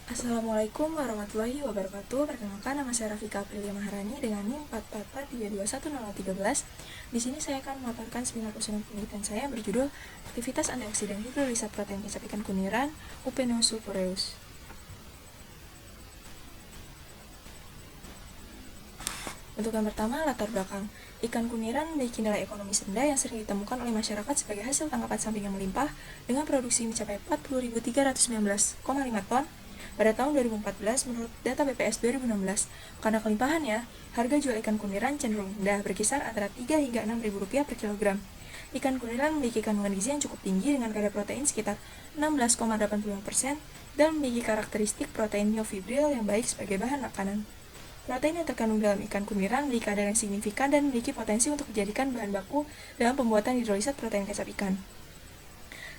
Assalamualaikum warahmatullahi wabarakatuh. Perkenalkan, nama saya Rafika Aprilia Maharani dengan NIM 444321013. Di sini saya akan memaparkan seminar usulan penelitian saya berjudul Aktivitas Antioksidan Hidrolisat Protein Kecap Ikan Kuniran Upenus sulfureus. Untuk yang pertama, latar belakang. Ikan kuniran memiliki nilai ekonomis rendah yang sering ditemukan oleh masyarakat sebagai hasil tangkapan samping yang melimpah dengan produksi mencapai 40.319,5 ton pada tahun 2014 menurut data BPS 2016. Karena kelimpahannya, harga jual ikan kuniran cenderung rendah, berkisar antara 3 hingga 6 ribu rupiah per kilogram. Ikan kuniran memiliki kandungan gizi yang cukup tinggi dengan kadar protein sekitar 16,85% dan memiliki karakteristik protein myofibril yang baik sebagai bahan makanan. Protein yang terkandung dalam ikan kuniran memiliki kadar yang signifikan dan memiliki potensi untuk dijadikan bahan baku dalam pembuatan hidrolisat protein kecap ikan.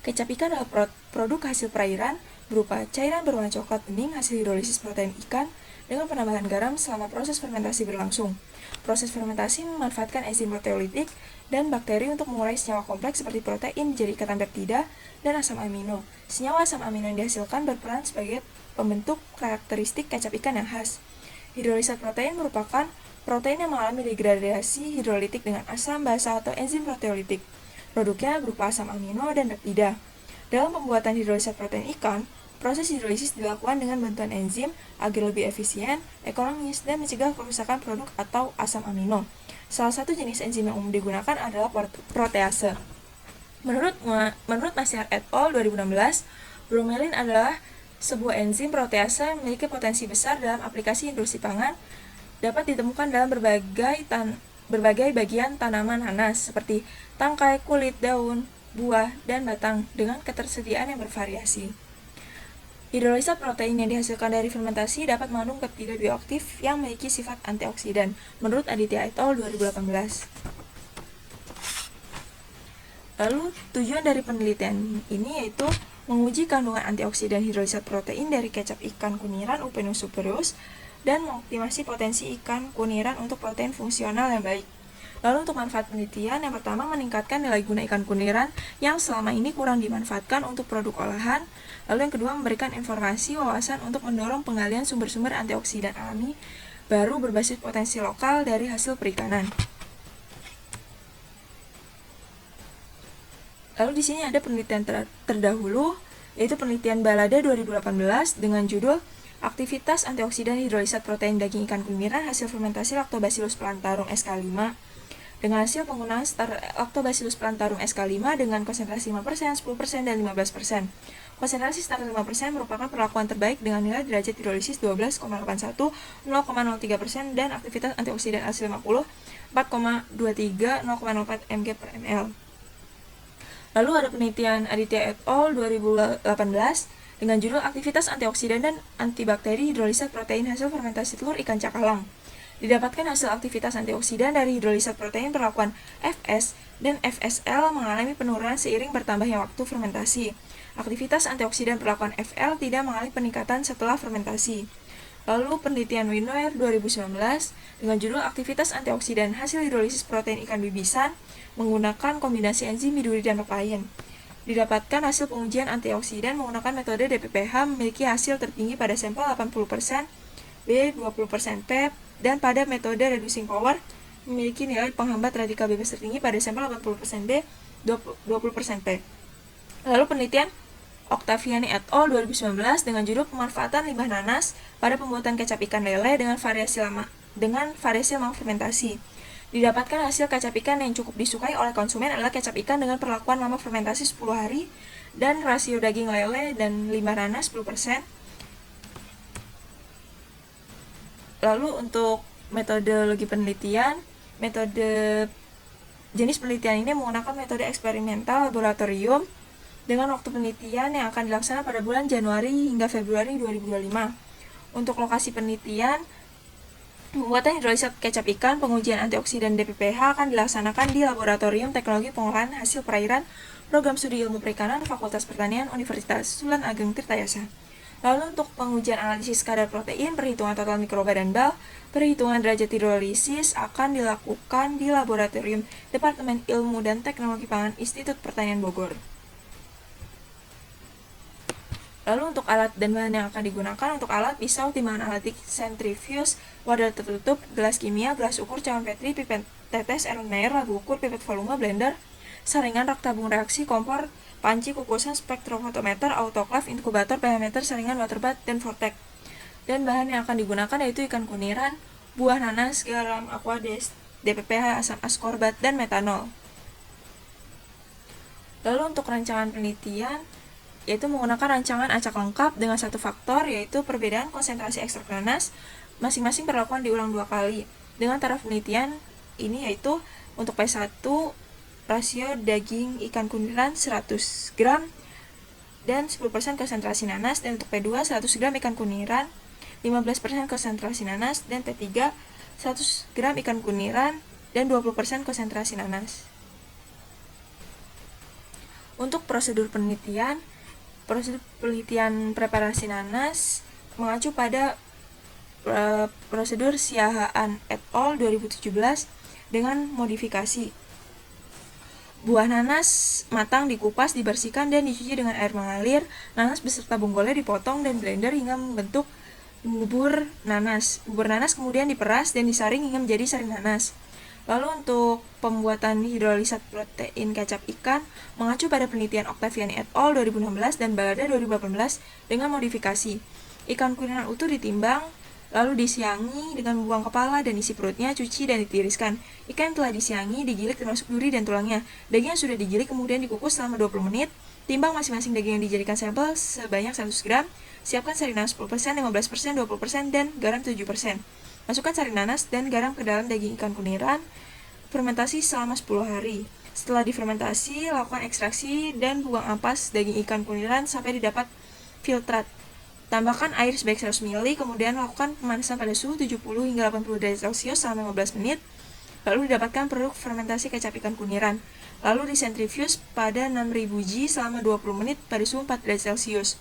Kecap ikan adalah produk hasil perairan berupa cairan berwarna coklat bening hasil hidrolisis protein ikan dengan penambahan garam selama proses fermentasi berlangsung. Proses fermentasi memanfaatkan enzim proteolitik dan bakteri untuk mengurai senyawa kompleks seperti protein menjadi ikatan peptida dan asam amino. Senyawa asam amino yang dihasilkan berperan sebagai pembentuk karakteristik kecap ikan yang khas. Hidrolisat protein merupakan protein yang mengalami degradasi hidrolitik dengan asam basa atau enzim proteolitik. Produknya berupa asam amino dan peptida. Dalam pembuatan hidrolisat protein ikan, proses hidrolisis dilakukan dengan bantuan enzim agar lebih efisien, ekonomis, dan mencegah kerusakan produk atau asam amino. Salah satu jenis enzim yang umum digunakan adalah protease. Menurut Masyar et al. 2016, bromelin adalah sebuah enzim protease yang memiliki potensi besar dalam aplikasi industri pangan, dapat ditemukan dalam berbagai bagian tanaman nanas seperti tangkai, kulit, daun, buah, dan batang dengan ketersediaan yang bervariasi. Hidrolisat protein yang dihasilkan dari fermentasi dapat mengandung peptida bioaktif yang memiliki sifat antioksidan, menurut Aditya et al. 2018. Lalu, tujuan dari penelitian ini yaitu menguji kandungan antioksidan hidrolisat protein dari kecap ikan kuniran Upenus sulfureus dan mengoptimasi potensi ikan kuniran untuk protein fungsional yang baik. Lalu untuk manfaat penelitian, yang pertama meningkatkan nilai guna ikan kuniran yang selama ini kurang dimanfaatkan untuk produk olahan. Lalu yang kedua memberikan informasi wawasan untuk mendorong penggalian sumber-sumber antioksidan alami baru berbasis potensi lokal dari hasil perikanan. Lalu di sini ada penelitian terdahulu, yaitu penelitian Balada 2018 dengan judul Aktivitas Antioksidan Hidrolisat Protein Daging Ikan Kuniran Hasil Fermentasi Lactobacillus plantarum SK5 dengan hasil penggunaan Lactobacillus plantarum SK5 dengan konsentrasi 5%, 10%, dan 15%. Konsentrasi starter 5% merupakan perlakuan terbaik dengan nilai derajat hidrolisis 12,81, 0,03%, dan aktivitas antioksidan AC50 4,23, 0,04 mg per ml. Lalu ada penelitian Aditya et al. 2018 dengan judul Aktivitas Antioksidan dan Antibakteri Hidrolisat Protein Hasil Fermentasi Telur Ikan Cakalang. Didapatkan hasil aktivitas antioksidan dari hidrolisat protein perlakuan Fs dan FSL mengalami penurunan seiring bertambahnya waktu fermentasi. Aktivitas antioksidan perlakuan Fl tidak mengalami peningkatan setelah fermentasi. Lalu penelitian Winoer 2019 dengan judul Aktivitas Antioksidan Hasil Hidrolisis Protein Ikan Bibisan menggunakan kombinasi enzim miduri dan papain. Didapatkan hasil pengujian antioksidan menggunakan metode DPPH memiliki hasil tertinggi pada sampel 80%, B 20% P, dan pada metode reducing power memiliki nilai penghambat radikal bebas tertinggi pada sampel 80% B, 20% P. Lalu penelitian Octaviani et al. 2019 dengan judul Pemanfaatan limbah nanas pada pembuatan kecap ikan lele dengan variasi lama fermentasi. Didapatkan hasil kecap ikan yang cukup disukai oleh konsumen adalah kecap ikan dengan perlakuan lama fermentasi 10 hari dan rasio daging lele dan limbah nanas 10%. Lalu untuk metodologi penelitian, metode jenis penelitian ini menggunakan metode eksperimental laboratorium dengan waktu penelitian yang akan dilaksanakan pada bulan Januari hingga Februari 2025. Untuk lokasi penelitian, pembuatan hidrolisat kecap ikan, pengujian antioksidan DPPH akan dilaksanakan di Laboratorium Teknologi Pengolahan Hasil Perairan, Program Studi Ilmu Perikanan, Fakultas Pertanian, Universitas Sulan Ageng Tirtayasa. Lalu untuk pengujian analisis kadar protein, perhitungan total mikroba dan BAL, perhitungan derajat hidrolisis akan dilakukan di Laboratorium Departemen Ilmu dan Teknologi Pangan Institut Pertanian Bogor. Lalu untuk alat dan bahan yang akan digunakan, untuk alat pisau, timbangan atletik, sentrifuge, wadah tertutup, gelas kimia, gelas ukur, cawan petri, pipet tetes, Erlenmeyer, labu ukur, pipet volume, blender, saringan, rak tabung reaksi, kompor, panci, kukusan, spektrofotometer, autoclave, inkubator, pH meter, saringan, waterbath, dan vortex. Dan bahan yang akan digunakan yaitu ikan kuniran, buah nanas, garam, aqua, DPPH, asam askorbat, dan metanol. Lalu untuk rancangan penelitian, yaitu menggunakan rancangan acak lengkap dengan satu faktor, yaitu perbedaan konsentrasi ekstrak nanas, masing-masing perlakuan diulang 2 kali. Dengan taraf penelitian ini yaitu untuk P1 rasio daging ikan kuniran 100 gram dan 10% konsentrasi nanas, dan untuk P2 100 gram ikan kuniran 15% konsentrasi nanas, dan P3 100 gram ikan kuniran dan 20% konsentrasi nanas. Untuk prosedur penelitian preparasi nanas mengacu pada prosedur Siahaan et al. 2017 dengan modifikasi. Buah nanas matang dikupas, dibersihkan, dan dicuci dengan air mengalir. Nanas beserta bonggolnya dipotong dan blender hingga membentuk bubur nanas. Bubur nanas kemudian diperas dan disaring hingga menjadi sari nanas. Lalu untuk pembuatan hidrolisat protein kecap ikan mengacu pada penelitian Octaviani et al. 2016 dan Balada 2018 dengan modifikasi. Ikan kuniran utuh ditimbang, lalu disiangi dengan membuang kepala dan isi perutnya, cuci dan ditiriskan. Ikan yang telah disiangi digilik termasuk duri dan tulangnya. Daging yang sudah digilik kemudian dikukus selama 20 menit. Timbang masing-masing daging yang dijadikan sampel sebanyak 100 gram. Siapkan sari nanas 10%, 15%, 20%, dan garam 7%. Masukkan sari nanas dan garam ke dalam daging ikan kuniran. Fermentasi selama 10 hari. Setelah difermentasi, lakukan ekstraksi dan buang ampas daging ikan kuniran sampai didapat filtrat. Tambahkan air sebanyak 100 ml, kemudian lakukan pemanasan pada suhu 70 hingga 80 derajat Celcius selama 15 menit. Lalu didapatkan produk fermentasi kecap ikan kuniran. Lalu disentrifuge pada 6000 J selama 20 menit pada suhu 4 derajat Celcius.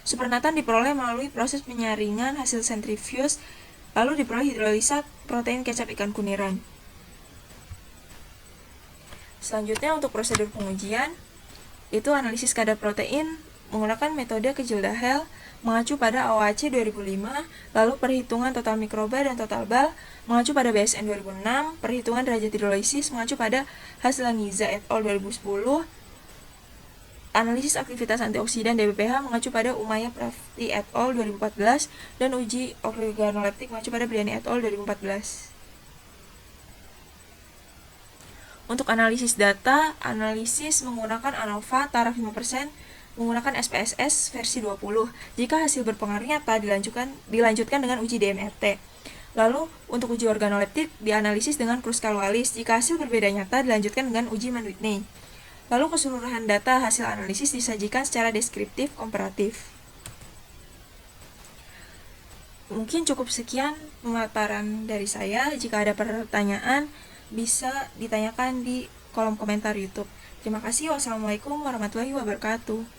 Supernatan diperoleh melalui proses penyaringan hasil sentrifuge, lalu diperoleh hidrolisat protein kecap ikan kuniran. Selanjutnya untuk prosedur pengujian, itu analisis kadar protein menggunakan metode Kecil-Dahel mengacu pada OAC 2005, lalu perhitungan total mikroba dan total BAL mengacu pada BSN 2006, perhitungan derajat hidrolisis mengacu pada hasil Niza et al. 2010, analisis aktivitas antioksidan DBPH mengacu pada Umaya Prafti et al. 2014, dan uji organoleptik mengacu pada Briani et al. 2014. Untuk analisis data, analisis menggunakan ANOVA taraf 5%, menggunakan SPSS versi 20. Jika hasil berpengaruh nyata dilanjutkan dengan uji DMRT. Lalu, untuk uji organoleptik dianalisis dengan Kruskal-Wallis. Jika hasil berbeda nyata dilanjutkan dengan uji Mann-Whitney. Lalu keseluruhan data hasil analisis disajikan secara deskriptif komparatif. Mungkin cukup sekian pemaparan dari saya. Jika ada pertanyaan, bisa ditanyakan di kolom komentar YouTube. Terima kasih. Wassalamualaikum warahmatullahi wabarakatuh.